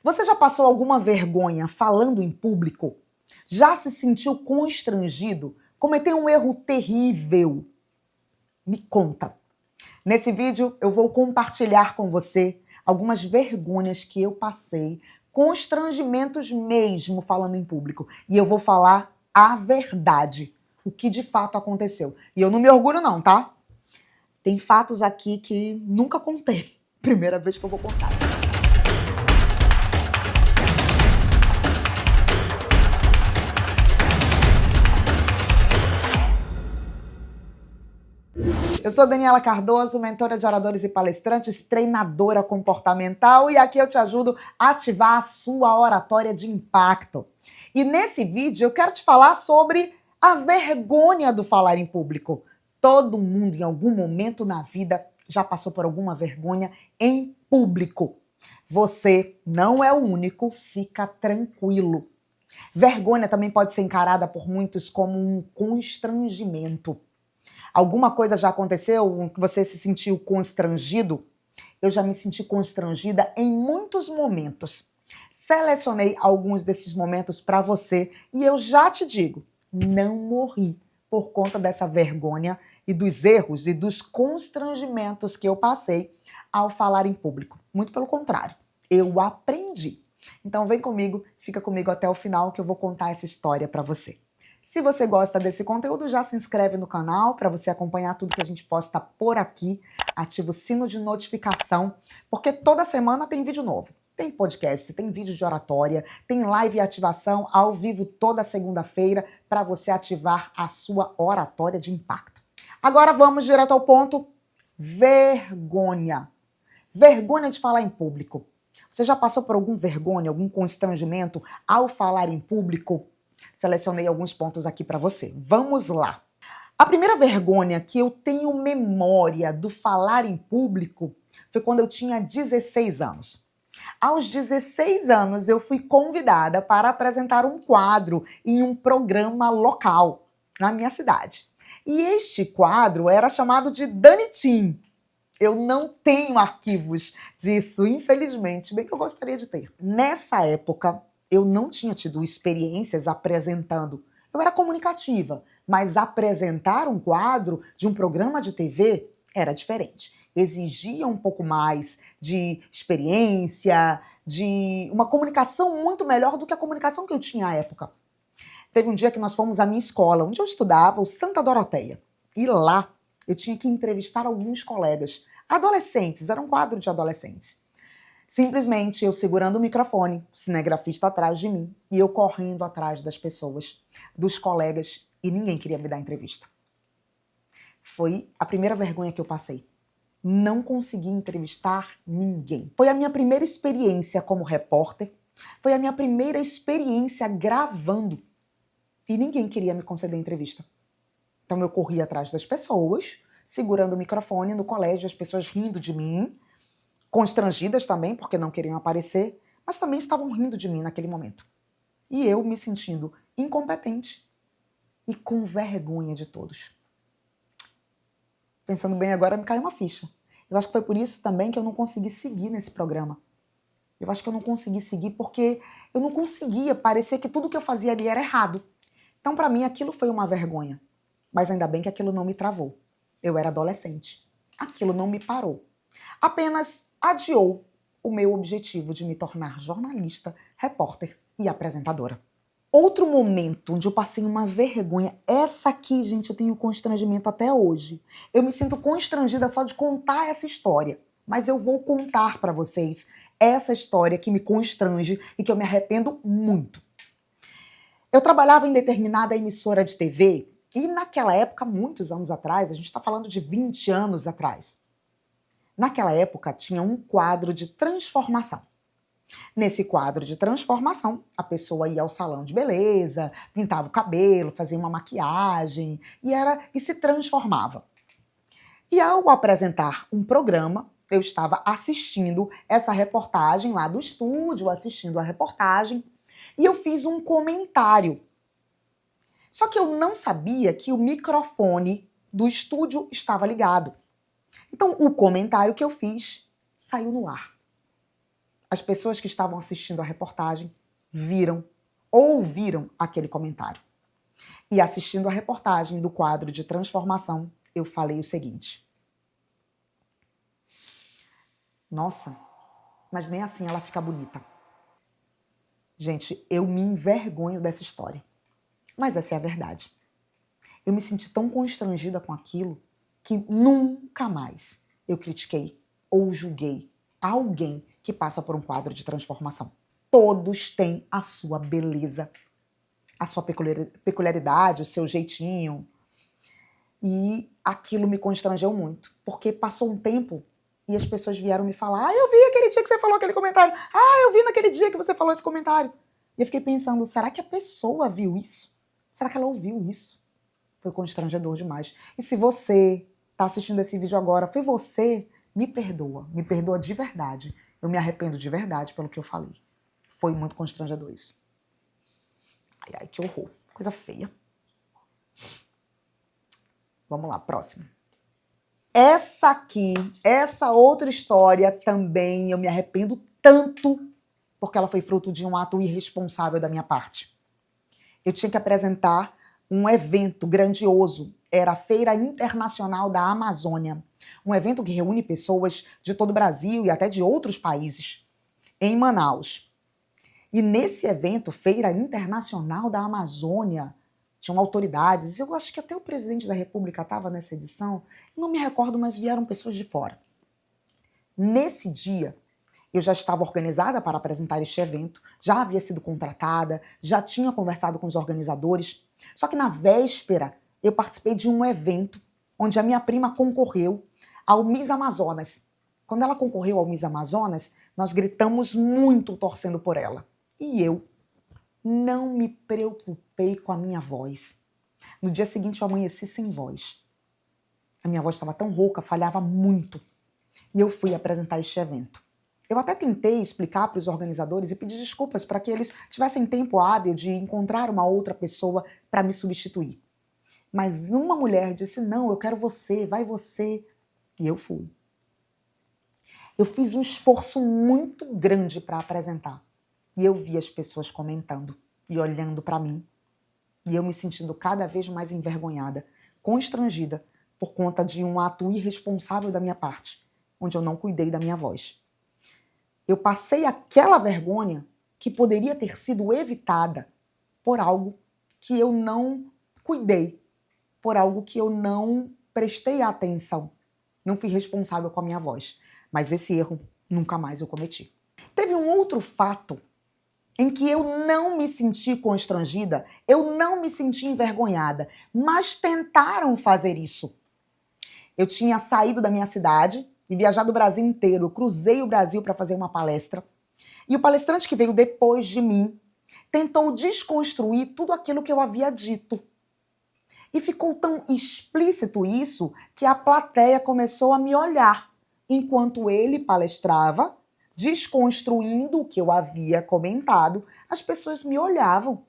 Você já passou alguma vergonha falando em público? Já se sentiu constrangido? Cometeu um erro terrível? Me conta. Nesse vídeo eu vou compartilhar com você algumas vergonhas que eu passei, constrangimentos mesmo falando em público. E eu vou falar a verdade, o que de fato aconteceu. E eu não me orgulho não, tá? Tem fatos aqui que nunca contei. Primeira vez que eu vou contar. Eu sou Daniela Cardoso, mentora de oradores e palestrantes, treinadora comportamental, e aqui eu te ajudo a ativar a sua oratória de impacto. E nesse vídeo eu quero te falar sobre a vergonha do falar em público. Todo mundo em algum momento na vida já passou por alguma vergonha em público. Você não é o único, fica tranquilo. Vergonha também pode ser encarada por muitos como um constrangimento. Alguma coisa já aconteceu que você se sentiu constrangido? Eu já me senti constrangida em muitos momentos. Selecionei alguns desses momentos para você e eu já te digo, não morri por conta dessa vergonha e dos erros e dos constrangimentos que eu passei ao falar em público. Muito pelo contrário, eu aprendi. Então vem comigo, fica comigo até o final que eu vou contar essa história para você. Se você gosta desse conteúdo, já se inscreve no canal para você acompanhar tudo que a gente posta por aqui. Ativa o sino de notificação, porque toda semana tem vídeo novo. Tem podcast, tem vídeo de oratória, tem live e ativação ao vivo toda segunda-feira para você ativar a sua oratória de impacto. Agora vamos direto ao ponto. Vergonha. Vergonha de falar em público. Você já passou por algum vergonha, algum constrangimento ao falar em público? Selecionei alguns pontos aqui para você. Vamos lá. A primeira vergonha que eu tenho memória do falar em público foi quando eu tinha 16 anos. Aos 16 anos, eu fui convidada para apresentar um quadro em um programa local na minha cidade. E este quadro era chamado de Danitim. Eu não tenho arquivos disso, infelizmente, bem que eu gostaria de ter. Nessa época, eu não tinha tido experiências apresentando. Eu era comunicativa, mas apresentar um quadro de um programa de TV era diferente. Exigia um pouco mais de experiência, de uma comunicação muito melhor do que a comunicação que eu tinha à época. Teve um dia que nós fomos à minha escola, onde eu estudava, o Santa Doroteia. E lá eu tinha que entrevistar alguns colegas, adolescentes, era um quadro de adolescentes. Simplesmente eu segurando o microfone, o cinegrafista atrás de mim, e eu correndo atrás das pessoas, dos colegas, e ninguém queria me dar entrevista. Foi a primeira vergonha que eu passei. Não consegui entrevistar ninguém. Foi a minha primeira experiência como repórter, foi a minha primeira experiência gravando, e ninguém queria me conceder entrevista. Então eu corri atrás das pessoas, segurando o microfone no colégio, as pessoas rindo de mim, constrangidas também, porque não queriam aparecer, mas também estavam rindo de mim naquele momento. E eu me sentindo incompetente e com vergonha de todos. Pensando bem agora, me caiu uma ficha. Eu acho que foi por isso também que eu não consegui seguir nesse programa. Eu acho que eu não consegui seguir porque eu não conseguia, parecer que tudo que eu fazia ali era errado. Então, para mim, aquilo foi uma vergonha. Mas ainda bem que aquilo não me travou. Eu era adolescente. Aquilo não me parou. Apenas adiou o meu objetivo de me tornar jornalista, repórter e apresentadora. Outro momento onde eu passei uma vergonha, essa aqui, gente, eu tenho constrangimento até hoje. Eu me sinto constrangida só de contar essa história, mas eu vou contar para vocês essa história que me constrange e que eu me arrependo muito. Eu trabalhava em determinada emissora de TV e naquela época, muitos anos atrás, a gente está falando de 20 anos atrás, naquela época tinha um quadro de transformação. Nesse quadro de transformação, a pessoa ia ao salão de beleza, pintava o cabelo, fazia uma maquiagem e se transformava. E ao apresentar um programa, eu estava assistindo essa reportagem lá do estúdio, assistindo a reportagem, e eu fiz um comentário. Só que eu não sabia que o microfone do estúdio estava ligado. Então, o comentário que eu fiz saiu no ar. As pessoas que estavam assistindo a reportagem viram, ouviram aquele comentário. E assistindo a reportagem do quadro de transformação, eu falei o seguinte: nossa, mas nem assim ela fica bonita. Gente, eu me envergonho dessa história. Mas essa é a verdade. Eu me senti tão constrangida com aquilo que nunca mais eu critiquei ou julguei alguém que passa por um quadro de transformação. Todos têm a sua beleza, a sua peculiaridade, o seu jeitinho. E aquilo me constrangeu muito, porque passou um tempo e as pessoas vieram me falar: eu vi aquele dia que você falou aquele comentário. Eu vi naquele dia que você falou esse comentário. E eu fiquei pensando, será que a pessoa viu isso? Será que ela ouviu isso? Foi constrangedor demais. E se você está assistindo esse vídeo agora, foi você, me perdoa de verdade. Eu me arrependo de verdade pelo que eu falei. Foi muito constrangedor isso. Ai, que horror. Coisa feia. Vamos lá, próximo. Essa outra história também eu me arrependo tanto porque ela foi fruto de um ato irresponsável da minha parte. Eu tinha que apresentar um evento grandioso. Era a Feira Internacional da Amazônia. Um evento que reúne pessoas de todo o Brasil e até de outros países, em Manaus. E nesse evento, Feira Internacional da Amazônia, tinham autoridades, eu acho que até o presidente da República estava nessa edição, não me recordo, mas vieram pessoas de fora. Nesse dia, eu já estava organizada para apresentar este evento, já havia sido contratada, já tinha conversado com os organizadores, só que na véspera eu participei de um evento onde a minha prima concorreu ao Miss Amazonas. Quando ela concorreu ao Miss Amazonas, nós gritamos muito torcendo por ela. E eu não me preocupei com a minha voz. No dia seguinte eu amanheci sem voz. A minha voz estava tão rouca, falhava muito. E eu fui apresentar este evento. Eu até tentei explicar para os organizadores e pedir desculpas para que eles tivessem tempo hábil de encontrar uma outra pessoa para me substituir. Mas uma mulher disse: não, eu quero você, vai você. E eu fui. Eu fiz um esforço muito grande para apresentar. E eu vi as pessoas comentando e olhando para mim. E eu me sentindo cada vez mais envergonhada, constrangida, por conta de um ato irresponsável da minha parte, onde eu não cuidei da minha voz. Eu passei aquela vergonha que poderia ter sido evitada por algo que eu não cuidei, por algo que eu não prestei atenção. Não fui responsável com a minha voz. Mas esse erro nunca mais eu cometi. Teve um outro fato em que eu não me senti constrangida, eu não me senti envergonhada, mas tentaram fazer isso. Eu tinha saído da minha cidade e viajado o Brasil inteiro. Eu cruzei o Brasil para fazer uma palestra. E o palestrante que veio depois de mim tentou desconstruir tudo aquilo que eu havia dito. E ficou tão explícito isso que a plateia começou a me olhar enquanto ele palestrava, desconstruindo o que eu havia comentado. As pessoas me olhavam.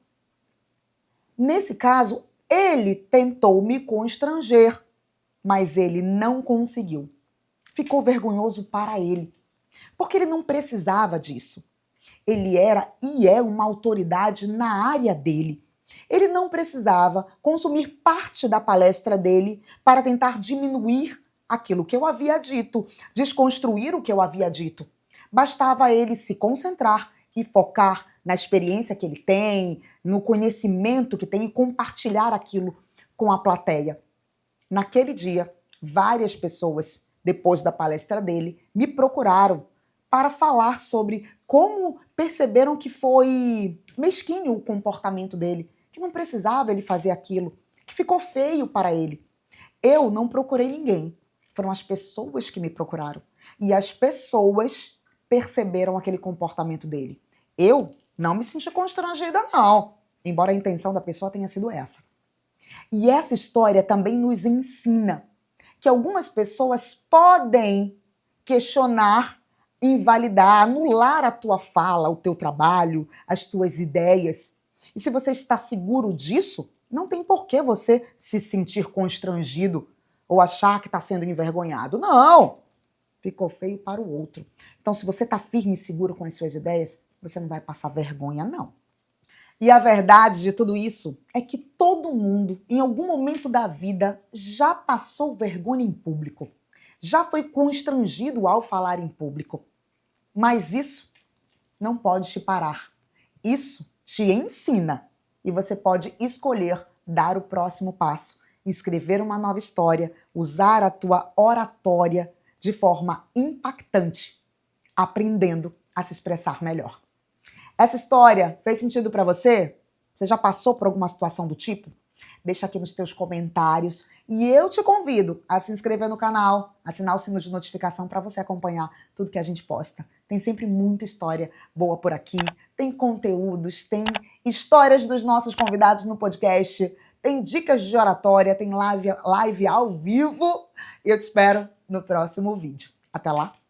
Nesse caso, ele tentou me constranger, mas ele não conseguiu. Ficou vergonhoso para ele, porque ele não precisava disso. Ele era e é uma autoridade na área dele. Ele não precisava consumir parte da palestra dele para tentar diminuir aquilo que eu havia dito, desconstruir o que eu havia dito. Bastava ele se concentrar e focar na experiência que ele tem, no conhecimento que tem e compartilhar aquilo com a plateia. Naquele dia, várias pessoas, depois da palestra dele, me procuraram para falar sobre como perceberam que foi mesquinho o comportamento dele, que não precisava ele fazer aquilo, que ficou feio para ele. Eu não procurei ninguém, foram as pessoas que me procuraram. E as pessoas perceberam aquele comportamento dele. Eu não me senti constrangida, não, embora a intenção da pessoa tenha sido essa. E essa história também nos ensina que algumas pessoas podem questionar, invalidar, anular a tua fala, o teu trabalho, as tuas ideias. E se você está seguro disso, não tem por que você se sentir constrangido ou achar que está sendo envergonhado. Não! ficou feio para o outro. Então, se você está firme e seguro com as suas ideias, você não vai passar vergonha, não. E a verdade de tudo isso é que todo mundo, em algum momento da vida, já passou vergonha em público. Já foi constrangido ao falar em público. Mas isso não pode te parar. Isso te ensina. E você pode escolher dar o próximo passo, escrever uma nova história, usar a tua oratória de forma impactante, aprendendo a se expressar melhor. Essa história fez sentido para você? Você já passou por alguma situação do tipo? Deixa aqui nos teus comentários e eu te convido a se inscrever no canal, assinar o sino de notificação para você acompanhar tudo que a gente posta. Tem sempre muita história boa por aqui, tem conteúdos, tem histórias dos nossos convidados no podcast, tem dicas de oratória, tem live ao vivo e eu te espero no próximo vídeo. Até lá!